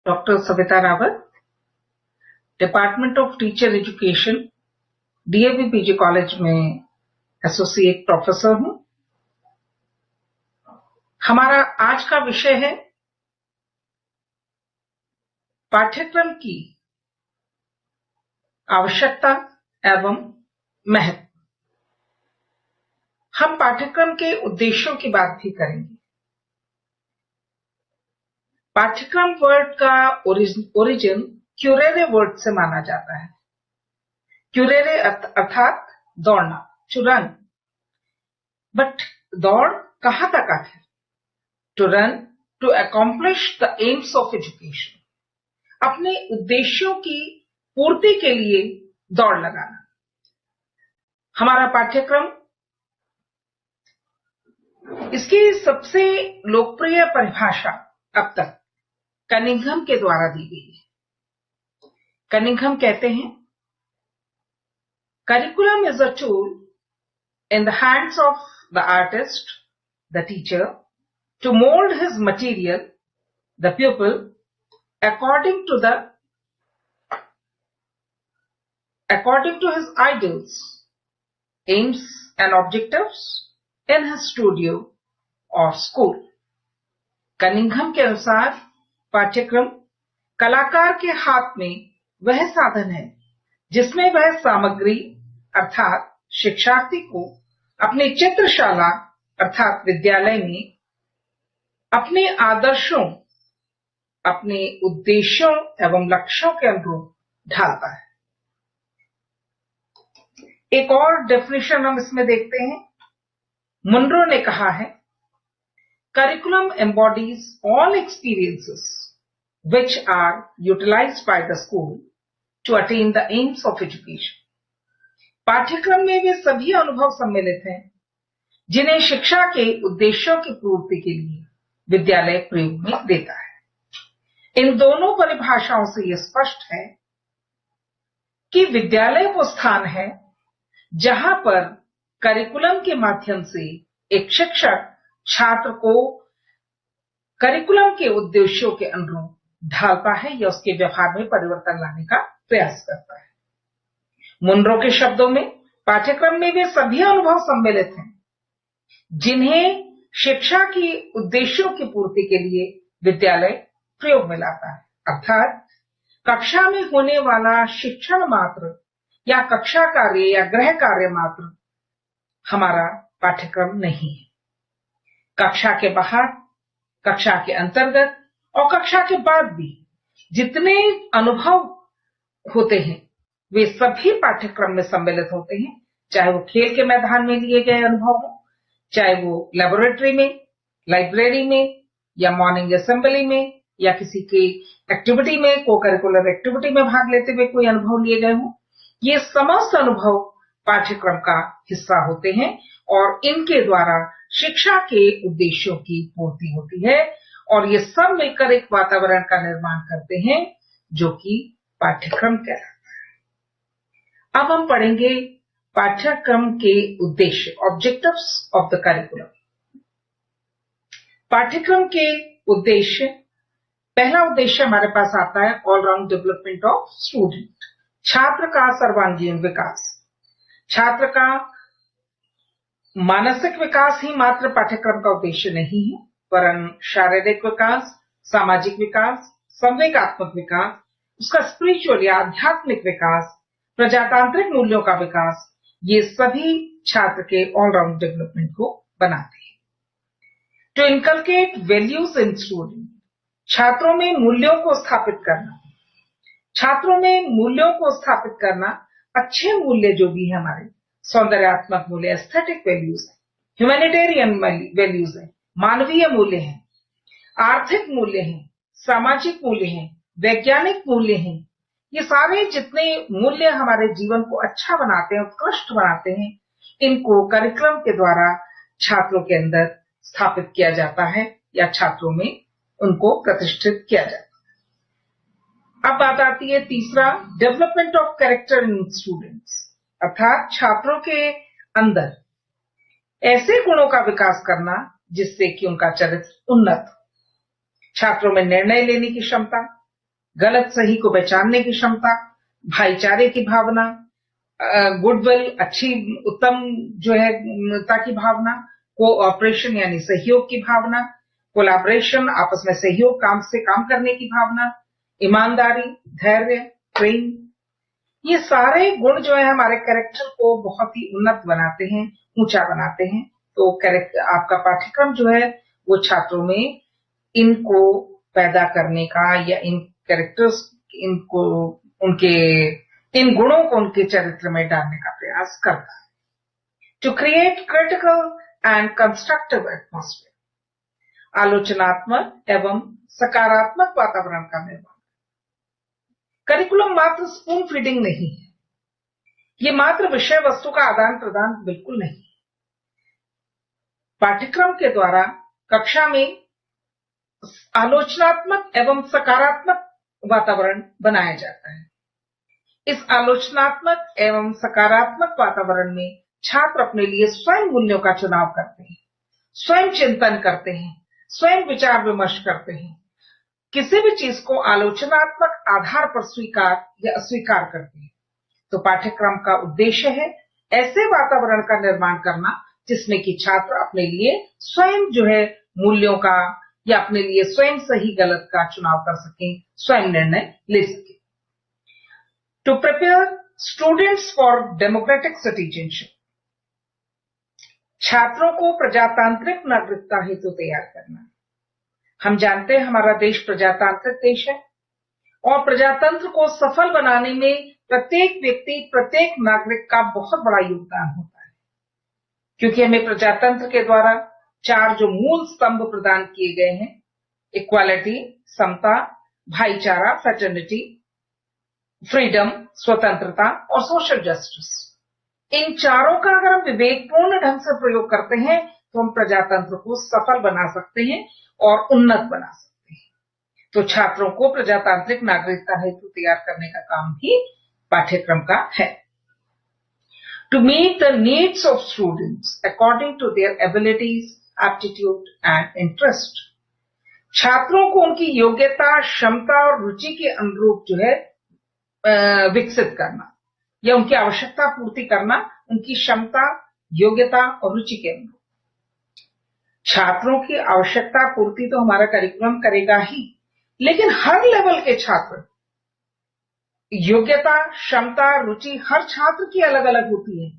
Doctor Savita Rawat, department of teacher education, DAV PG college में associate professor हूं। हमारा आज का विषय है पाठ्यक्रम की आवश्यकता एवं महत्व। हम पाठ्यक्रम के उद्देश्यों की बात भी करेंगे। पाठ्यक्रम वर्ड का ओरिजिन क्यूरेरे वर्ड से माना जाता है। क्यूरेरे अर्थात दौड़ना, टू रन। बट दौड़ कहां तक आखिर? To run to accomplish the aims of education, अपने उद्देश्यों की पूर्ति के लिए दौड़ लगाना। हमारा पाठ्यक्रम, इसकी सबसे लोकप्रिय परिभाषा अब तक कनिंघम के द्वारा दी गई है। कनिंघम कहते हैं, curriculum is a tool in the hands of the artist, the teacher, to mold his material, the pupil, according to his ideals, aims and objectives in his studio or school. Cunningham के अनुसार पाठ्यक्रम कलाकार के हाथ में वह साधन है जिसमें वह सामग्री अर्थात शिक्षार्थी को अपनी चित्रशाला अर्थात विद्यालय में अपने आदर्शों, अपने उद्देश्यों एवं लक्ष्यों के अनुरूप ढालता है। एक और डेफिनेशन हम इसमें देखते हैं। मुनरो ने कहा है, curriculum embodies all experiences which are utilized by the school to attain the aims of education. पाठ्यक्रम में वे सभी अनुभव सम्मिलित हैं जिन्हें शिक्षा के उद्देश्यों की पूर्ति के लिए विद्यालय प्रयोग में देता है। इन दोनों परिभाषाओं से यह स्पष्ट है कि विद्यालय वो स्थान है जहां पर करिकुलम के माध्यम से एक शिक्षक छात्र को करिकुलम के उद्देश्यों के अनुरूप ढालता है या उसके व्यवहार में परिवर्तन लाने का प्रयास करता है। मुनरो के शब्दों में, पाठ्यक्रम में वे सभी अनुभव सम्मिलित हैं जिन्हें शिक्षा की उद्देश्यों की पूर्ति के लिए विद्यालय प्रयोग में लाता है। अर्थात कक्षा में होने वाला शिक्षण मात्र या कक्षा कार्य या गृह कार्य मात्र हमारा पाठ्यक्रम नहीं है। कक्षा के बाहर, कक्षा के अंतर्गत और कक्षा के बाद भी जितने अनुभव होते हैं वे सभी पाठ्यक्रम में सम्मिलित होते हैं, चाहे वो खेल के मैदान में लिए गए अनुभव हो, चाहे वो लेबोरेटरी में, लाइब्रेरी में या मॉर्निंग असेंबली में या किसी की एक्टिविटी में, को करिकुलर एक्टिविटी में भाग लेते हुए कोई अनुभव लिए गए हो। ये समस्त अनुभव पाठ्यक्रम का हिस्सा होते हैं और इनके द्वारा शिक्षा के उद्देश्यों की पूर्ति होती है और ये सब मिलकर एक वातावरण का निर्माण करते हैं जो कि पाठ्यक्रम कहलाता है। अब हम पढ़ेंगे पाठ्यक्रम के उद्देश्य, ऑब्जेक्टिव्स ऑफ द करिकुलम। पाठ्यक्रम के उद्देश्य, पहला उद्देश्य हमारे पास आता है all round development of student, छात्र का सर्वांगीण विकास। छात्र का मानसिक विकास ही मात्र पाठ्यक्रम का उद्देश्य नहीं है, वरन शारीरिक विकास, सामाजिक विकास, संवेगात्मक विकास, उसका स्पिरिचुअल या आध्यात्मिक विकास, प्रजातांत्रिक मूल्यों का विकास, ये सभी छात्र के ऑलराउंड डेवलपमेंट को बनाते हैं। To inculcate values in student, छात्रों में मूल्यों को स्थापित करना। छात्रों में मूल्यों को स्थापित करना, अच्छे मूल्य जो भी है हमारे, सौंदर्यात्मक मूल्य, एस्थेटिक वैल्यूज है, ह्यूमैनिटेरियन वैल्यूज है, मानवीय मूल्य हैं, आर्थिक मूल्य हैं, सामाजिक मूल्य हैं, वैज्ञानिक मूल्य हैं। ये सारे जितने मूल्य हमारे जीवन को अच्छा बनाते हैं, उत्कृष्ट बनाते हैं, इनको करिकुलम के द्वारा छात्रों के अंदर स्थापित किया जाता है या छात्रों में उनको प्रतिष्ठित किया जाता है। अब बात आती है तीसरा, development of character in students, अर्थात छात्रों के अंदर ऐसे गुणों का विकास करना जिससे कि उनका चरित्र उन्नत हो। छात्रों में निर्णय लेने की क्षमता, गलत सही को पहचानने की क्षमता, भाईचारे की भावना, गुडविल, अच्छी उत्तम जो है की भावना, कोऑपरेशन यानी सहयोग की भावना, कोलैबोरेशन आपस में सहयोग, काम से काम करने की भावना, ईमानदारी, धैर्य, प्रेम, ये सारे गुण जो है हमारे कैरेक्टर को बहुत ही उन्नत बनाते हैं, ऊंचा बनाते हैं। तो आपका पाठ्यक्रम जो है वो छात्रों में इनको पैदा करने का या इन कैरेक्टर्स इनको उनके इन गुणों को उनके चरित्र में डालने का प्रयास करता है। To create critical and constructive atmosphere, आलोचनात्मक एवं सकारात्मक वातावरण का निर्माण। करिकुलम मात्र स्पून फीडिंग नहीं है, ये मात्र विषय वस्तु का आदान प्रदान बिल्कुल नहीं है। पाठ्यक्रम के द्वारा कक्षा में आलोचनात्मक एवं सकारात्मक वातावरण बनाया जाता है। इस आलोचनात्मक एवं सकारात्मक वातावरण में छात्र अपने लिए स्वयं मूल्यों का चुनाव करते हैं, स्वयं चिंतन करते हैं, स्वयं विचार विमर्श करते हैं, किसी भी चीज को आलोचनात्मक आधार पर स्वीकार या अस्वीकार करते हैं। तो पाठ्यक्रम का उद्देश्य है ऐसे वातावरण का निर्माण करना जिसमें कि छात्र अपने लिए स्वयं जो है मूल्यों का या अपने लिए स्वयं सही गलत का चुनाव कर सकें, स्वयं निर्णय ले सकें। To prepare students for democratic citizenship, छात्रों को प्रजातांत्रिक नागरिकता हेतु तैयार करना। हम जानते हैं हमारा देश प्रजातांत्रिक देश है और प्रजातंत्र को सफल बनाने में प्रत्येक व्यक्ति, प्रत्येक नागरिक का बहुत बड़ा योगदान होता है, क्योंकि हमें प्रजातंत्र के द्वारा 4 जो मूल स्तंभ प्रदान किए गए हैं, इक्वालिटी, समता, भाईचारा, फ्रेटर्निटी, फ्रीडम, स्वतंत्रता और सोशल जस्टिस, इन चारों का अगर हम विवेकपूर्ण ढंग से प्रयोग करते हैं तो हम प्रजातंत्र को सफल बना सकते हैं और उन्नत बना सकते हैं। तो छात्रों को प्रजातांत्रिक नागरिकता हेतु तैयार करने का काम भी पाठ्यक्रम का है। To meet the needs of students according to their abilities, aptitude and interest, छात्रों को उनकी योग्यता, क्षमता और रुचि के अनुरूप जो है विकसित करना या उनकी आवश्यकता पूर्ति करना, उनकी क्षमता, योग्यता और रुचि के अनुरूप। छात्रों की आवश्यकता पूर्ति तो हमारा करिकुलम करेगा ही, लेकिन हर लेवल के छात्र, योग्यता, क्षमता, रुचि हर छात्र की अलग अलग होती है,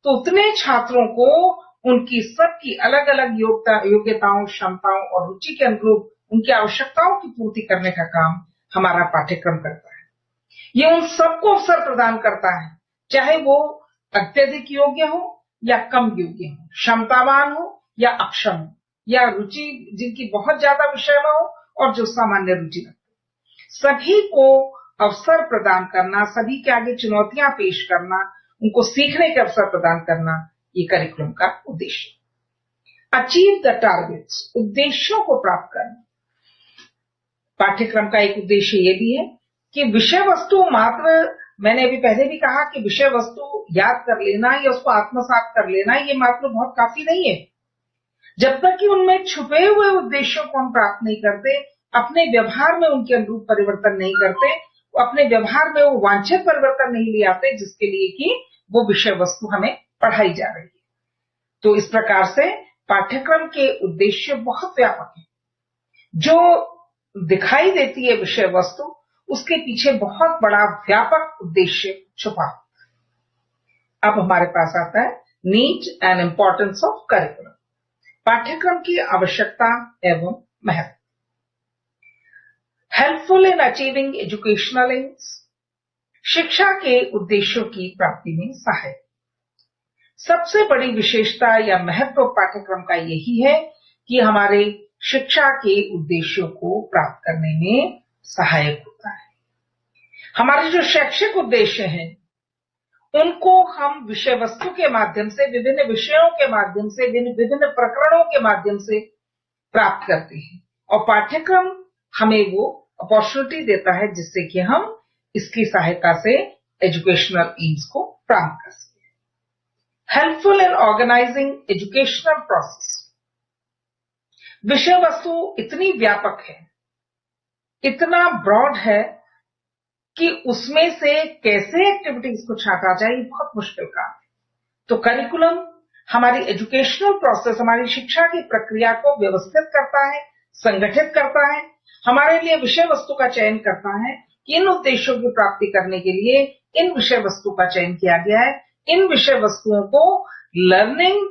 तो उतने छात्रों को उनकी सबकी अलग अलग योग्यताओं, क्षमताओं और रुचि के अनुरूप उनकी आवश्यकताओं की पूर्ति करने का काम हमारा पाठ्यक्रम करता है। ये उन सबको अवसर प्रदान करता है, चाहे वो अत्यधिक योग्य हो या कम योग्य हो, क्षमतावान हो या अक्षम हो, या रुचि जिनकी बहुत ज्यादा विषय में हो और जो सामान्य रुचि रखते, सभी को अवसर प्रदान करना, सभी के आगे चुनौतियां पेश करना, उनको सीखने के अवसर प्रदान करना, ये करिकुलम का उद्देश्य। अचीव द टारगेट्स, उद्देश्यों को प्राप्त करना। पाठ्यक्रम का एक उद्देश्य ये भी है कि विषय वस्तु मात्र, मैंने अभी पहले भी कहा कि विषय वस्तु याद कर लेना या उसको आत्मसात कर लेना ये मात्र बहुत काफी नहीं है। जब तक कि उनमें छुपे हुए उद्देश्यों को हम प्राप्त नहीं करते, अपने व्यवहार में उनके अनुरूप परिवर्तन नहीं करते, अपने व्यवहार में वो वांछित परिवर्तन नहीं ले आते जिसके लिए कि वो विषय वस्तु हमें पढ़ाई जा रही है। तो इस प्रकार से पाठ्यक्रम के उद्देश्य बहुत व्यापक है। जो दिखाई देती है विषय वस्तु, उसके पीछे बहुत बड़ा व्यापक उद्देश्य छुपा होता है। अब हमारे पास आता है need and importance of curriculum, पाठ्यक्रम की आवश्यकता एवं महत्व। Helpful in achieving educational AIIMS, शिक्षा के उद्देश्यों की प्राप्ति में सहायक। सबसे बड़ी विशेषता या महत्व पाठ्यक्रम का यही है कि हमारे शिक्षा के उद्देश्यों को प्राप्त करने में सहायक होता है। हमारे जो शैक्षिक उद्देश्य हैं उनको हम विषय वस्तु के माध्यम से, विभिन्न विषयों के माध्यम से, विभिन्न प्रकरणों के माध्यम से प्राप्त करते हैं और पाठ्यक्रम हमें वो अपॉर्चुनिटी देता है जिससे कि हम इसकी सहायता से एजुकेशनल एम्स को प्राप्त कर सकें। Helpful in organising educational process, विषय वस्तु इतनी व्यापक है, इतना ब्रॉड है कि उसमें से कैसे एक्टिविटीज को छांटा जाए, बहुत मुश्किल काम है। तो करिकुलम हमारी एजुकेशनल प्रोसेस, हमारी शिक्षा की प्रक्रिया को व्यवस्थित करता है, संगठित करता है, हमारे लिए विषय वस्तु का चयन करता है कि इन उद्देश्यों की प्राप्ति करने के लिए इन विषय वस्तु का चयन किया गया है। इन विषय वस्तुओं को लर्निंग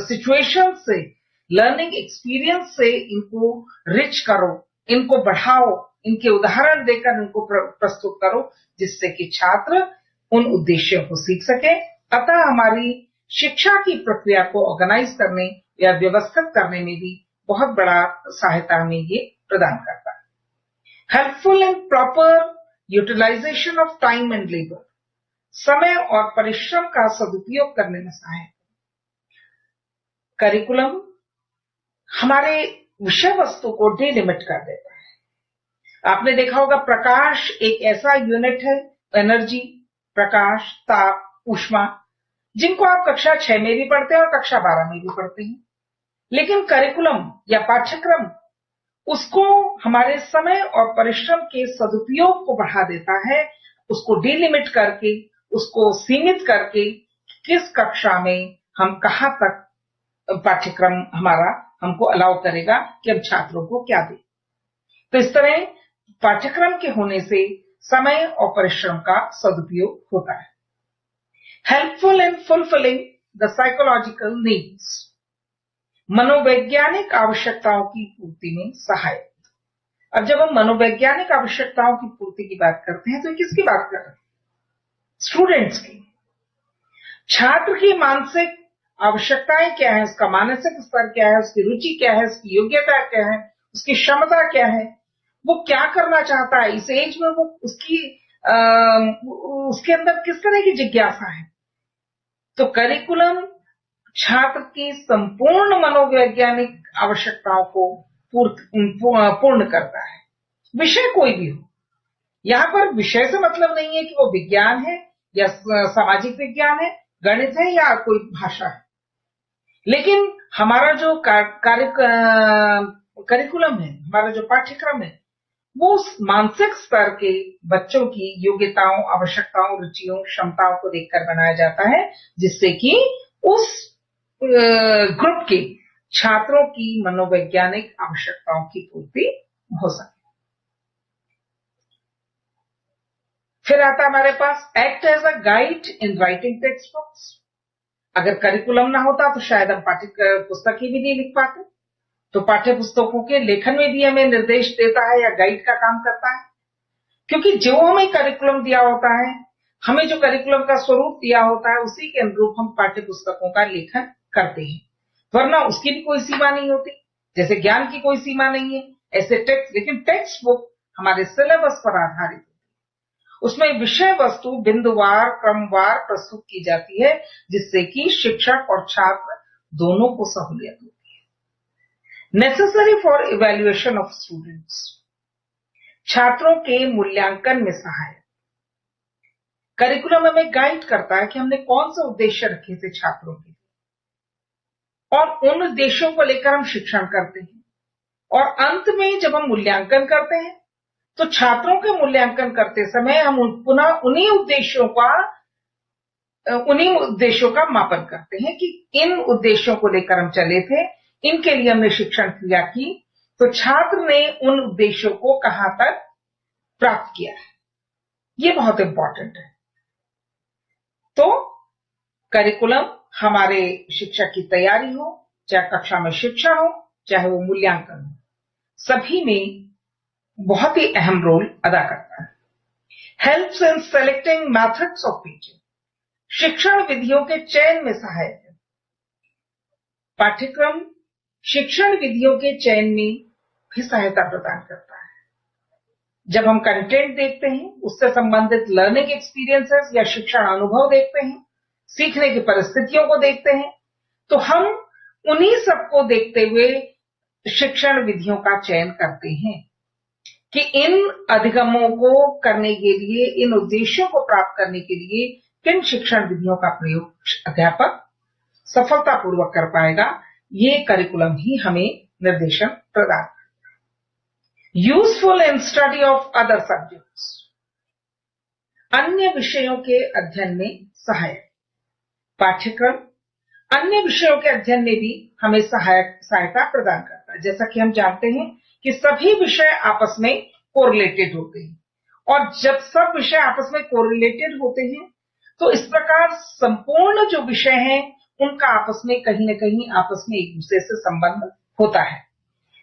सिचुएशन से, लर्निंग एक्सपीरियंस से इनको रिच करो, इनको बढ़ाओ, इनके उदाहरण देकर इनको प्रस्तुत करो, जिससे कि छात्र उन उद्देश्यों को सीख सके। अतः हमारी शिक्षा की प्रक्रिया को ऑर्गेनाइज करने या व्यवस्थित करने में भी बहुत बड़ा सहायता हमें ये प्रदान करता है। Helpful and proper utilisation of time and labour, समय और परिश्रम का सदुपयोग करने में सहायक। करिकुलम हमारे विषय वस्तु को डिलिमिट कर देता है। आपने देखा होगा प्रकाश एक ऐसा यूनिट है, एनर्जी, प्रकाश, ताप, ऊष्मा, जिनको आप कक्षा 6 में भी पढ़ते हैं और कक्षा 12 में भी पढ़ते हैं। लेकिन करिकुलम या पाठ्यक्रम उसको हमारे समय और परिश्रम के सदुपयोग को बढ़ा देता है, उसको डिलिमिट करके, उसको सीमित करके, किस कक्षा में हम कहां तक पाठ्यक्रम हमारा हमको अलाउ करेगा कि हम छात्रों को क्या दें। तो इस तरह पाठ्यक्रम के होने से समय और परिश्रम का सदुपयोग होता है। Helpful in fulfilling the psychological needs, मनोवैज्ञानिक आवश्यकताओं की पूर्ति में सहायक। अब जब हम मनोवैज्ञानिक आवश्यकताओं की पूर्ति की बात करते हैं तो किसकी बात कर रहे हैं? स्टूडेंट्स की। छात्र की मानसिक आवश्यकताएं क्या है, उसका मानसिक स्तर क्या है, उसकी रुचि क्या है, उसकी योग्यता क्या है, उसकी क्षमता क्या है, वो क्या करना चाहता है इस एज में, वो उसके अंदर किस तरह की जिज्ञासा है। तो करिकुलम छात्र की संपूर्ण मनोवैज्ञानिक आवश्यकताओं को पूर्ण करता है, विषय कोई भी हो। यहां पर विषय से मतलब नहीं है कि वो विज्ञान है या सामाजिक विज्ञान है, गणित है या कोई भाषा है, लेकिन हमारा जो करिकुलम है, हमारा जो पाठ्यक्रम है, वो उस मानसिक स्तर के बच्चों की योग्यताओं, आवश्यकताओं, रुचियों, क्षमताओं को देखकर बनाया जाता है, जिससे कि उस ग्रुप के छात्रों की मनोवैज्ञानिक आवश्यकताओं की पूर्ति हो सके। फिर आता हमारे पास act as a guide in writing textbooks बुक्स। अगर करिकुलम ना होता तो शायद हम पुस्तक ही भी नहीं लिख पाते, तो पाठ्य पुस्तकों के लेखन में भी हमें निर्देश देता है या गाइड का काम करता है, क्योंकि जो हमें करिकुलम दिया होता है, हमें जो करिकुलम का स्वरूप दिया होता है, उसी के अनुरूप हम पाठ्य पुस्तकों का लेखन करते हैं, वरना उसकी भी कोई सीमा नहीं होती। जैसे ज्ञान की कोई सीमा नहीं है, ऐसे लेकिन टेक्स्ट बुक हमारे सिलेबस पर आधारित होती है, उसमें विषय वस्तु बिंदुवार, क्रमवार प्रस्तुत की जाती है, जिससे कि शिक्षक और छात्र दोनों को सहूलियत होती है। Necessary for evaluation of students, छात्रों के मूल्यांकन में सहायक। करिकुलम हमें गाइड करता है कि हमने कौन से उद्देश्य रखे थे छात्रों के, और उन उद्देश्यों को लेकर हम शिक्षण करते हैं, और अंत में जब हम मूल्यांकन करते हैं तो छात्रों के मूल्यांकन करते समय हम पुनः उन्हीं उद्देश्यों का मापन करते हैं कि इन उद्देश्यों को लेकर हम चले थे, इनके लिए हमने शिक्षण क्रिया की, तो छात्र ने उन उद्देश्यों को कहां तक प्राप्त किया है, ये बहुत इंपॉर्टेंट है। तो करिकुलम हमारे शिक्षक की तैयारी हो, चाहे कक्षा में शिक्षण हो, चाहे वो मूल्यांकन हो, सभी में बहुत ही अहम रोल अदा करता है। Helps in selecting methods of teaching, शिक्षण विधियों के चयन में सहायक है। पाठ्यक्रम शिक्षण विधियों के चयन में भी सहायता प्रदान करता है। जब हम कंटेंट देखते हैं, उससे संबंधित लर्निंग एक्सपीरियंसेस या शिक्षण अनुभव देखते हैं, सीखने की परिस्थितियों को देखते हैं, तो हम उन्हीं सबको देखते हुए शिक्षण विधियों का चयन करते हैं कि इन अधिगमों को करने के लिए, इन उद्देश्यों को प्राप्त करने के लिए किन शिक्षण विधियों का प्रयोग अध्यापक सफलतापूर्वक कर पाएगा। ये करिकुलम ही हमें निर्देशन प्रदान करता है। Useful in study of other subjects, अन्य विषयों के अध्ययन में सहायक। पाठ्यक्रम अन्य विषयों के अध्ययन में भी हमें सहायता प्रदान करता है। जैसा कि हम जानते हैं कि सभी विषय आपस में कोरिलेटेड होते हैं, और जब सब विषय आपस में कोरिलेटेड होते हैं तो इस प्रकार संपूर्ण जो विषय हैं उनका आपस में कहीं न कहीं आपस में एक दूसरे से संबंध होता है।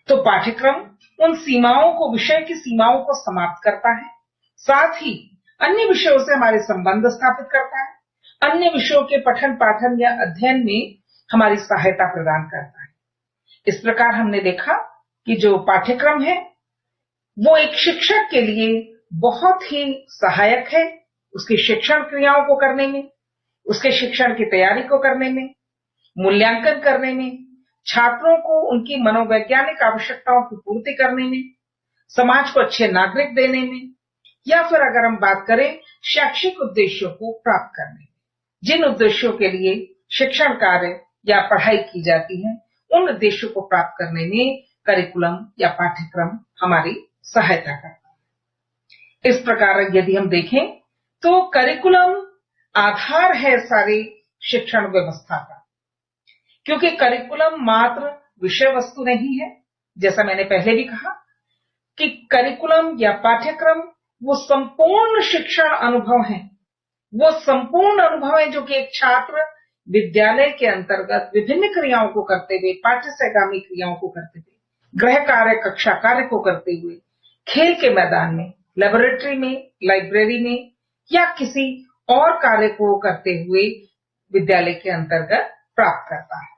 तो पाठ्यक्रम उन सीमाओं को, विषय की सीमाओं को समाप्त करता है, साथ ही अन्य विषयों से हमारे संबंध स्थापित करता है, अन्य विषयों के पठन पाठन या अध्ययन में हमारी सहायता प्रदान करता है। इस प्रकार हमने देखा कि जो पाठ्यक्रम है वो एक शिक्षक के लिए बहुत ही सहायक है, उसकी शिक्षण क्रियाओं को करने में, उसके शिक्षण की तैयारी को करने में, मूल्यांकन करने में, छात्रों को उनकी मनोवैज्ञानिक आवश्यकताओं की पूर्ति करने में, समाज को अच्छे नागरिक देने में, या फिर अगर हम बात करें शैक्षिक उद्देश्यों को प्राप्त करने में, जिन उद्देश्यों के लिए शिक्षण कार्य या पढ़ाई की जाती है उन उद्देश्यों को प्राप्त करने में करिकुलम या पाठ्यक्रम हमारी सहायता करता है। इस प्रकार यदि हम देखें तो करिकुलम आधार है सारी शिक्षण व्यवस्था का, क्योंकि करिकुलम मात्र विषय वस्तु नहीं है। जैसा मैंने पहले भी कहा कि करिकुलम या पाठ्यक्रम वो संपूर्ण शिक्षण अनुभव है, वो संपूर्ण अनुभव है जो कि एक छात्र विद्यालय के अंतर्गत विभिन्न क्रियाओं को करते हुए, पाठ्य सहगामी क्रियाओं को करते हुए, गृह कार्य, कक्षा कार्य को करते हुए, खेल के मैदान में, लेबोरेटरी में, लाइब्रेरी में या किसी और कार्य को करते हुए विद्यालय के अंतर्गत प्राप्त करता है।